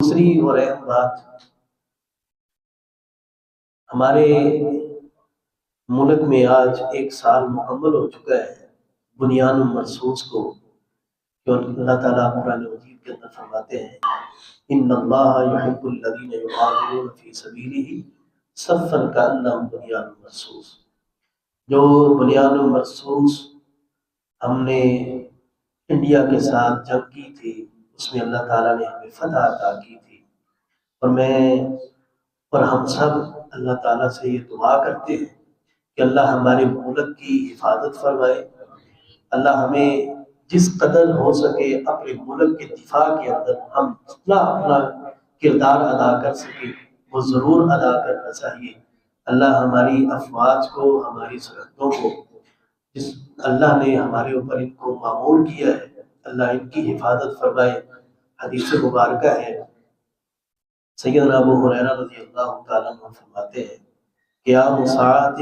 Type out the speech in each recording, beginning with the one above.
دوسری اور اہم بات، ہمارے ملک میں آج 1 سال مکمل ہو چکا ہے بنیان مرصوص کو، جو اللہ تعالیٰ قرآن مجید کے اندر فرماتے ہیں ان اللہ یحب الذین یقاتلون فی سبیلہ صفا کانہم بنیان مرصوص۔ جو بنیان مرصوص ہم نے انڈیا کے ساتھ جنگ کی تھی، اس میں اللہ تعالیٰ نے ہمیں فتح عطا کی تھی، اور ہم سب اللہ تعالیٰ سے یہ دعا کرتے ہیں کہ اللہ ہمارے ملک کی حفاظت فرمائے، اللہ ہمیں جس قدر ہو سکے اپنے ملک کے دفاع کے اندر ہم جتنا اپنا کردار ادا کر سکے وہ ضرور ادا کرنا چاہیے۔ اللہ ہماری افواج کو، ہماری سرحدوں کو، جس اللہ نے ہمارے اوپر ان کو معمور کیا ہے، اللہ ان کی حفاظت فرمائے۔ حدیث مبارکہ ہے، سیدنا ابو ہریرہ رضی اللہ تعالیٰ عنہ فرماتے ہیں قیام ساعۃ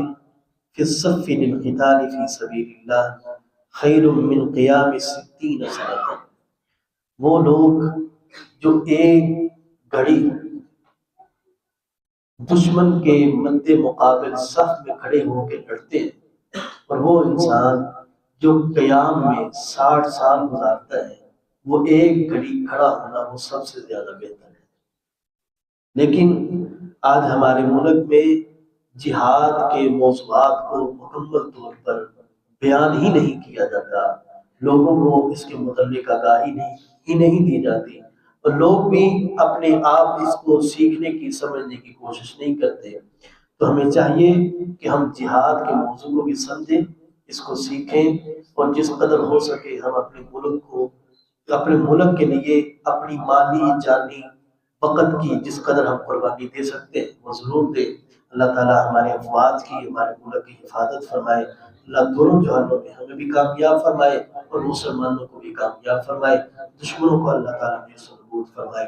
فی الصف للقتال فی سبیل اللہ خیر من قیام 60 سنۃ۔ وہ لوگ جو ایک گھڑی دشمن کے مد مقابل صف میں کھڑے ہو کے لڑتے ہیں، اور وہ انسان جو قیام میں 60 سال گزارتا ہے، وہ ایک گھڑی کھڑا ہونا وہ سب سے زیادہ بہتر ہے۔ لیکن آج ہمارے ملک میں جہاد کے موضوعات کو مکمل طور پر بیان ہی نہیں کیا جاتا، لوگوں کو اس کے متعلق آگاہی نہیں دی جاتی، اور لوگ بھی اپنے آپ اس کو سیکھنے کی، سمجھنے کی کوشش نہیں کرتے۔ تو ہمیں چاہیے کہ ہم جہاد کے موضوع کو بھی سمجھیں، اس کو سیکھیں، اور جس قدر ہو سکے ہم اپنے ملک کے لیے اپنی مالی، جانی، وقت کی جس قدر ہم قربانی دے سکتے ہیں وہ ضرور دیں۔ اللہ تعالیٰ ہمارے افواج کی، ہمارے ملک کی حفاظت فرمائے، اللہ دونوں جہانوں میں ہمیں بھی کامیاب فرمائے اور مسلمانوں کو بھی کامیاب فرمائے، دشمنوں کو اللہ تعالیٰ نے سرنگود فرمائے۔